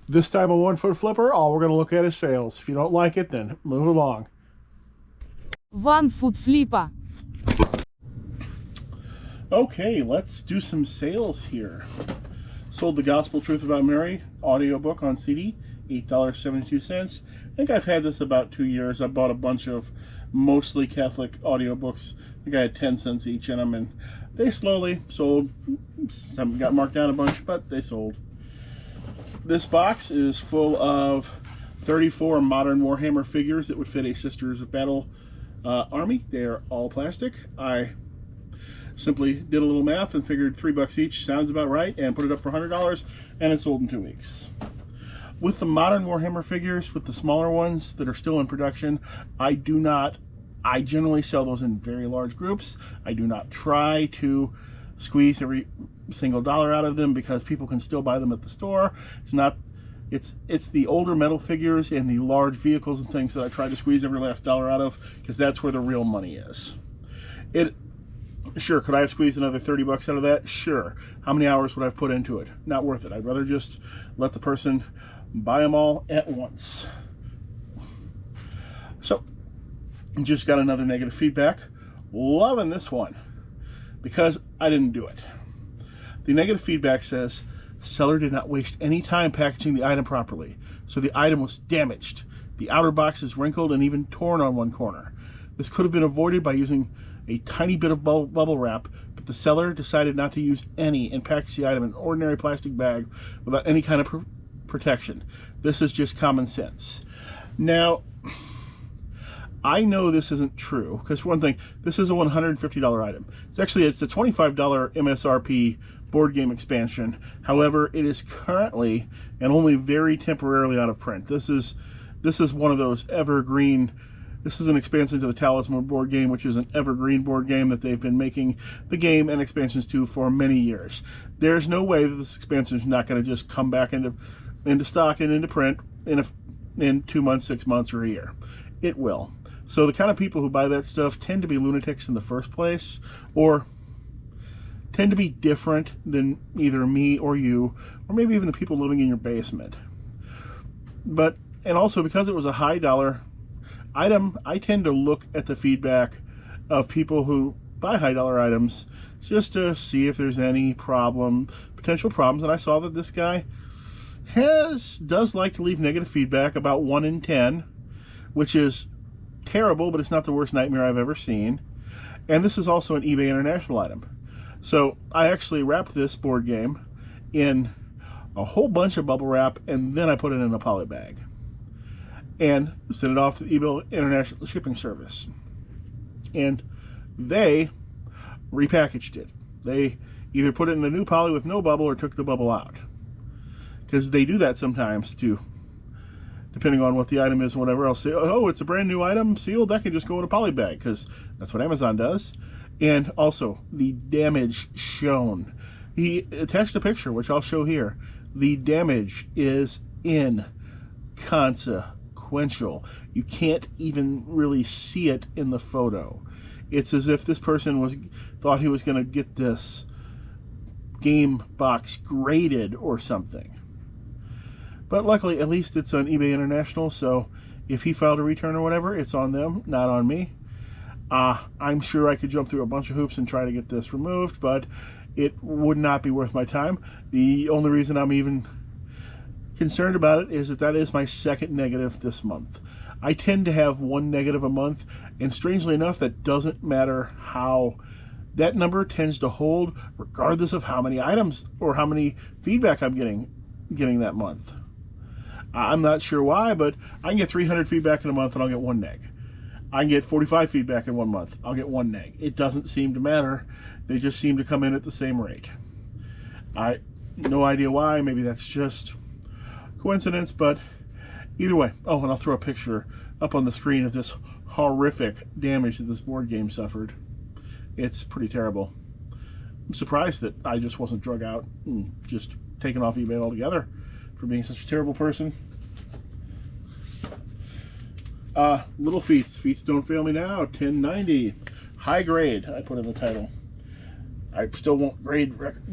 This time on One Foot Flipper, all we're going to look at is sales. If you don't like it, then move along. One foot flipper. Okay, let's do some sales here. Sold The Gospel Truth About Mary audiobook on CD, $8.72. I think I've had this about 2 years. I bought a bunch of mostly Catholic audiobooks. I think I had 10 cents each in them, and they slowly sold. Some got marked down a bunch, but they sold. This box is full of 34 modern Warhammer figures that would fit a Sisters of Battle army. They are all plastic. I simply did a little math and figured $3 each sounds about right, and put it up for $100, and it sold in 2 weeks. With the modern Warhammer figures, with the smaller ones that are still in production, I generally sell those in very large groups. I do not try to squeeze every single dollar out of them, because people can still buy them at the store. It's the older metal figures and the large vehicles and things that I try to squeeze every last dollar out of, because that's where the real money is. Sure, could I have squeezed another $30 out of that? Sure. How many hours would I have put into it? Not worth it. I'd rather just let the person buy them all at once. So, just got another negative feedback. Loving this one, because I didn't do it. The negative feedback says, seller did not waste any time packaging the item properly, so the item was damaged. The outer box is wrinkled and even torn on one corner. This could have been avoided by using a tiny bit of bubble wrap, but the seller decided not to use any and package the item in an ordinary plastic bag without any kind of protection. This is just common sense. Now, I know this isn't true, because for one thing, this is a $150 item. It's a $25 MSRP board game expansion. However, it is currently and only very temporarily out of print. This is one of those evergreen. This is an expansion to the Talisman board game, which is an evergreen board game that they've been making the game and expansions to for many years. There's no way that this expansion is not going to just come back into stock and into print in 2 months, 6 months, or a year. It will. So the kind of people who buy that stuff tend to be lunatics in the first place, or tend to be different than either me or you, or maybe even the people living in your basement. And also, because it was a high dollar item, I tend to look at the feedback of people who buy high dollar items just to see if there's any potential problems. And I saw that this guy does like to leave negative feedback about 1 in 10, which is terrible, but it's not the worst nightmare I've ever seen. And this is also an eBay International item. So I actually wrapped this board game in a whole bunch of bubble wrap, and then I put it in a poly bag and sent it off to the eBay International shipping service. And they repackaged it. They either put it in a new poly with no bubble or took the bubble out, because they do that sometimes too, depending on what the item is and whatever else. Say, oh, it's a brand new item, sealed, that can just go in a poly bag, because that's what Amazon does. And also, the damage shown. He attached a picture, which I'll show here. The damage is inconsequential. You can't even really see it in the photo. It's as if this person thought he was going to get this game box graded or something. But luckily, at least it's on eBay International, so if he filed a return or whatever, it's on them, not on me. I'm sure I could jump through a bunch of hoops and try to get this removed, but it would not be worth my time. The only reason I'm even concerned about it is that is my second negative this month. I tend to have one negative a month, and strangely enough, that doesn't matter how. That number tends to hold regardless of how many items or how many feedback I'm getting that month. I'm not sure why, but I can get 300 feedback in a month and I'll get 1 neg. I can get 45 feedback in 1 month. I'll get 1 neg. It doesn't seem to matter. They just seem to come in at the same rate. No idea why. Maybe that's just coincidence, but either way. Oh, and I'll throw a picture up on the screen of this horrific damage that this board game suffered. It's pretty terrible. I'm surprised that I just wasn't drug out and just taken off eBay altogether for being such a terrible person. Little Feats. Feats Don't Fail Me Now, 1090. High grade, I put in the title. I still won't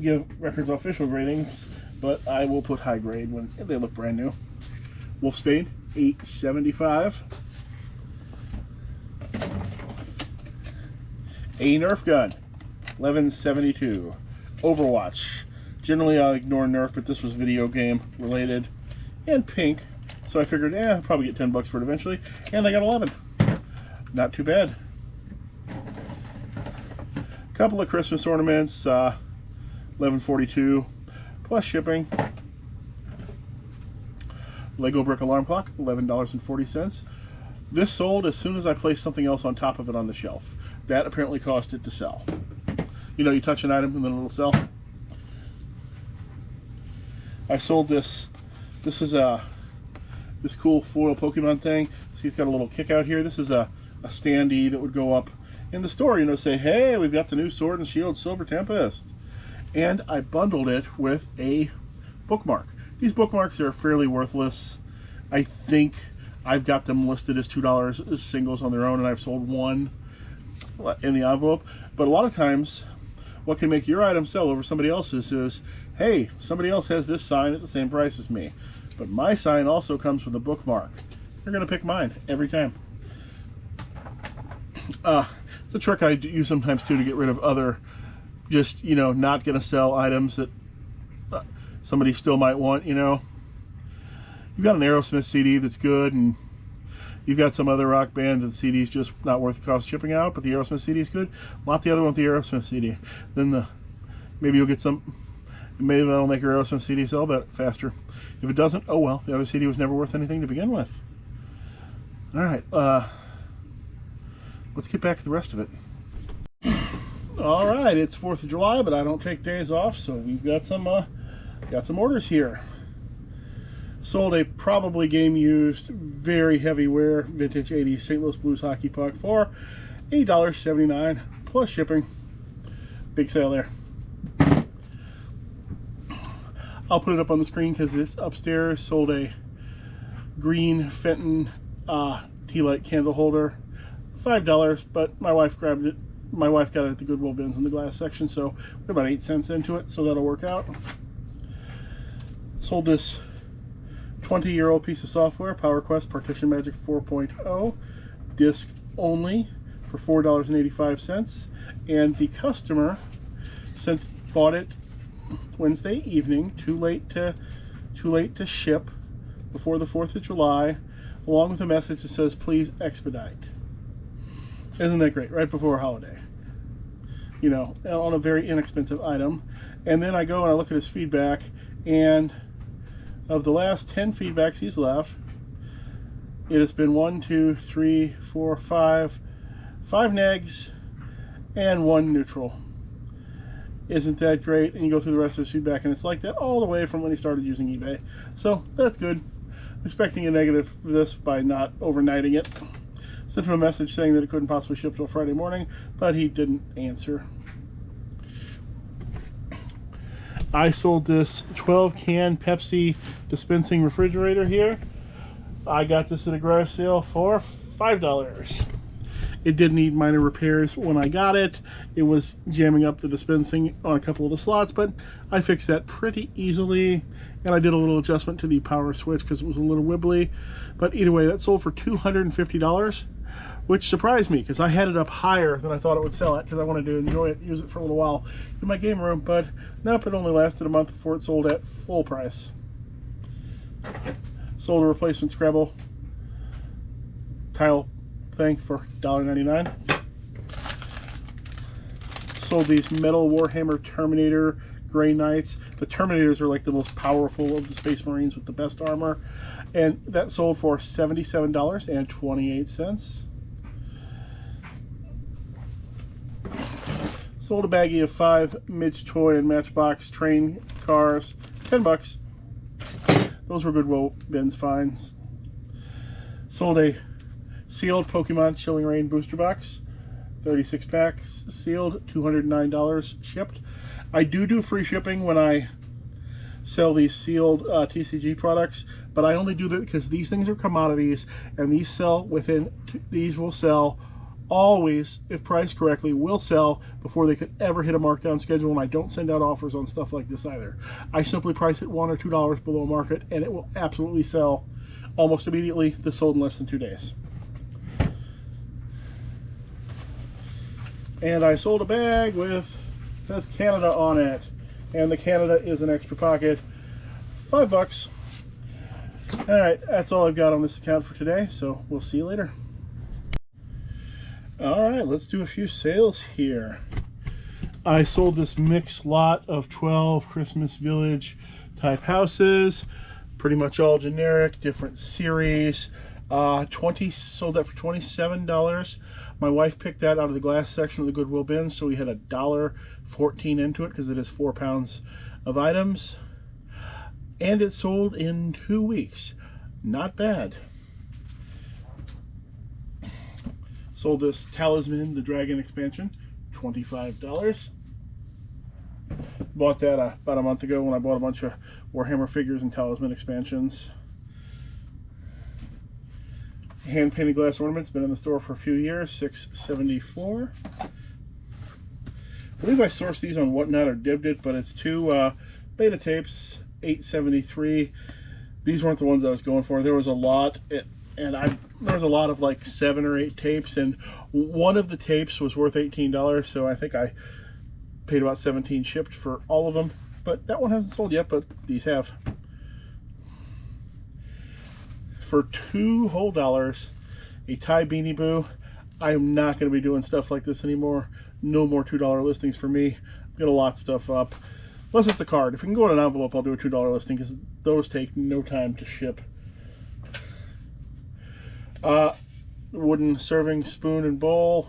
give records official gradings, but I will put high grade when they look brand new. Wolfsbane, $8.75. A Nerf gun, $11.72. Overwatch. Generally I'll ignore Nerf, but this was video game related. And pink. So I figured, I'll probably get 10 bucks for it eventually. And I got 11. Not too bad. Couple of Christmas ornaments, $11.42 plus shipping. Lego brick alarm clock, $11.40. This sold as soon as I placed something else on top of it on the shelf. That apparently caused it to sell. You know, you touch an item and then it'll sell. I sold this. This is this cool foil Pokemon thing. See, it's got a little kick out here. This is a standee that would go up in the store, you know, say, hey, we've got the new Sword and Shield Silver Tempest. And I bundled it with a bookmark. These bookmarks are fairly worthless. I think I've got them listed as $2 as singles on their own, and I've sold one in the envelope. But a lot of times, what can make your item sell over somebody else's is, hey, somebody else has this sign at the same price as me, but my sign also comes with a bookmark. You're going to pick mine every time. It's a trick I use sometimes too to get rid of other, just, you know, not going to sell items that somebody still might want, you know. You've got an Aerosmith CD that's good, and you've got some other rock band that the CD's just not worth the cost of shipping out, but the Aerosmith CD is good. Want the other one with the Aerosmith CD. Then maybe you'll get some, maybe that'll make your Aerosmith CD sell better, faster. If it doesn't, oh well, the other CD was never worth anything to begin with. All right, let's get back to the rest of it. All right, it's 4th of July, but I don't take days off, so we've got some orders here. Sold a probably game used, very heavy wear, vintage 80s St. Louis Blues hockey puck for $8.79 plus shipping. Big sale there. I'll put it up on the screen because it's upstairs. Sold a green Fenton tea light candle holder, $5, but my wife grabbed it. My wife got it at the Goodwill bins in the glass section, so we're about 8 cents into it, so that'll work out. Sold this 20-year-old piece of software, PowerQuest Partition Magic 4.0, disc only, for $4.85, and the customer bought it Wednesday evening, too late to ship before the 4th of July, along with a message that says, please expedite. Isn't that great? Right before a holiday. You know, on a very inexpensive item. And then I go and I look at his feedback, and of the last 10 feedbacks he's left, it has been 5 negs and 1 neutral. Isn't that great? And you go through the rest of his feedback, and it's like that all the way from when he started using eBay. So that's good. Expecting a negative for this by not overnighting it. Sent him a message saying that it couldn't possibly ship till Friday morning, but he didn't answer. I sold this 12-can Pepsi dispensing refrigerator here. I got this at a garage sale for $5. It did need minor repairs when I got it. It was jamming up the dispensing on a couple of the slots, but I fixed that pretty easily. And I did a little adjustment to the power switch because it was a little wibbly. But either way, that sold for $250, which surprised me because I had it up higher than I thought it would sell at because I wanted to enjoy it, use it for a little while in my game room. But nope, it only lasted a month before it sold at full price. Sold a replacement Scrabble tile thing for $1.99. Sold these metal Warhammer Terminator Grey Knights. The Terminators are like the most powerful of the Space Marines with the best armor, and that sold for $77.28. Sold a baggie of 5 Midge Toy and Matchbox train cars, $10. Those were Goodwill bins finds. Sold a sealed Pokemon Chilling Reign booster box, 36 packs, sealed, $209 shipped. I do free shipping when I sell these sealed TCG products, but I only do that because these things are commodities, and these will sell always, if priced correctly, will sell before they could ever hit a markdown schedule, and I don't send out offers on stuff like this either. I simply price it $1 or $2 below market, and it will absolutely sell almost immediately. This sold in less than 2 days. And I sold a bag with, says Canada on it, and the Canada is an extra pocket, $5. Alright, that's all I've got on this account for today, so we'll see you later. Alright, let's do a few sales here. I sold this mixed lot of 12 Christmas Village type houses, pretty much all generic, different series. 20 sold that for $27. My wife picked that out of the glass section of the Goodwill bin, so we had $1.14 into it because it is 4 pounds of items. And it sold in 2 weeks. Not bad. Sold this Talisman, the Dragon expansion, $25. Bought that about a month ago when I bought a bunch of Warhammer figures and Talisman expansions. Hand painted glass ornaments, been in the store for a few years, $6.74. I believe I sourced these on Whatnot or Dibbed It, but it's 2 beta tapes, $8.73. These weren't the ones I was going for. There was a lot, there was a lot of like 7 or 8 tapes, and one of the tapes was worth $18, so I think I paid about $17 shipped for all of them. But that one hasn't sold yet, but these have. For $2 whole, a Thai Beanie Boo. I am not going to be doing stuff like this anymore. No more $2 listings for me. I'm going to lot stuff up. Unless it's a card. If we can go in an envelope, I'll do a $2 listing because those take no time to ship. Wooden serving spoon and bowl.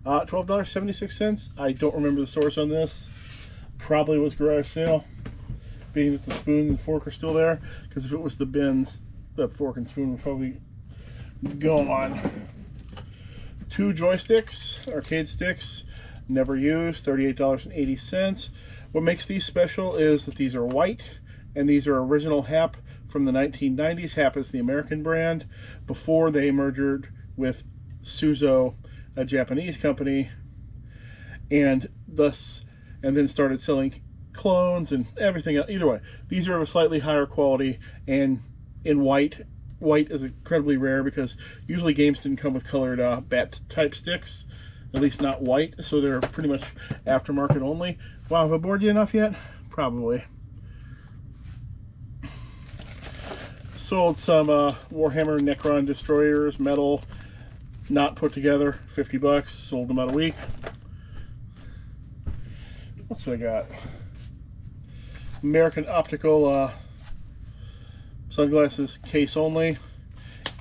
$12.76. I don't remember the source on this. Probably was garage sale. Being that the spoon and fork are still there. Because if it was the bins, the fork and spoon would probably go on. 2 joysticks, arcade sticks, never used, $38.80. What makes these special is that these are white, and these are original Hap from the 1990s. Hap is the American brand before they merged with Suzo, a Japanese company, and then started selling clones and everything else. Either way, these are of a slightly higher quality and in white. White is incredibly rare because usually games didn't come with colored bat type sticks, at least not white, so they're pretty much aftermarket only. Wow, have I bored you enough yet? Probably. Sold some Warhammer Necron Destroyers, metal, not put together, $50. Sold them about a week. What's what I got? American Optical sunglasses, case only,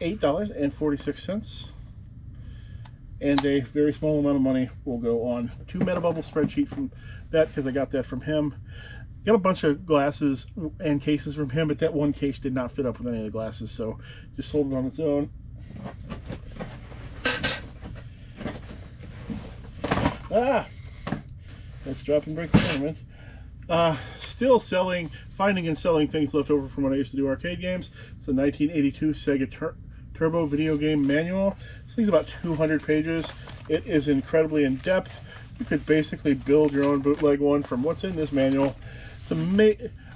$8.46. And a very small amount of money will go on to Metabubble spreadsheet from that because I got that from him. Got a bunch of glasses and cases from him, but that one case did not fit up with any of the glasses, so just sold it on its own. Let's drop and break the tournament. Still finding and selling things left over from when I used to do arcade games. It's a 1982 Sega Turbo video game manual. This thing's about 200 pages. It is incredibly in depth. You could basically build your own bootleg one from what's in this manual.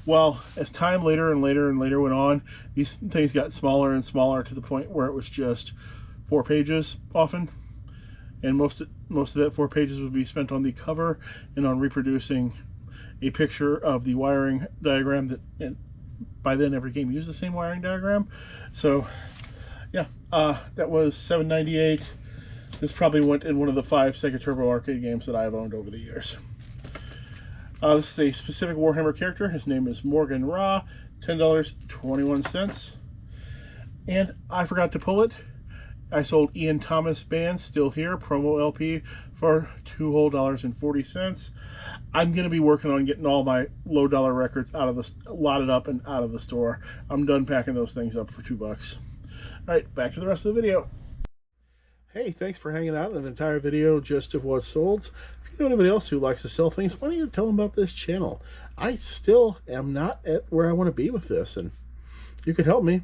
Well, as time later and later and later went on, these things got smaller and smaller to the point where it was just 4 pages often. And most of that 4 pages would be spent on the cover and on reproducing a picture of the wiring diagram and by then every game used the same wiring diagram. So yeah, that was $7.98. This probably went in one of the 5 Sega Turbo arcade games that I've owned over the years. This is a specific Warhammer character. His name is Morgan Ra, $10.21. And I forgot to pull it. I sold Ian Thomas Band, still here, promo LP for $2.40. I'm going to be working on getting all my low dollar records lotted up and out of the store. I'm done packing those things up for $2. All right, back to the rest of the video. Hey, thanks for hanging out in an entire video just of what's sold. If you know anybody else who likes to sell things, why don't you tell them about this channel? I still am not at where I want to be with this, and you could help me.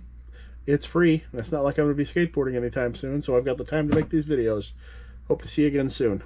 It's free. It's not like I'm going to be skateboarding anytime soon, so I've got the time to make these videos. Hope to see you again soon.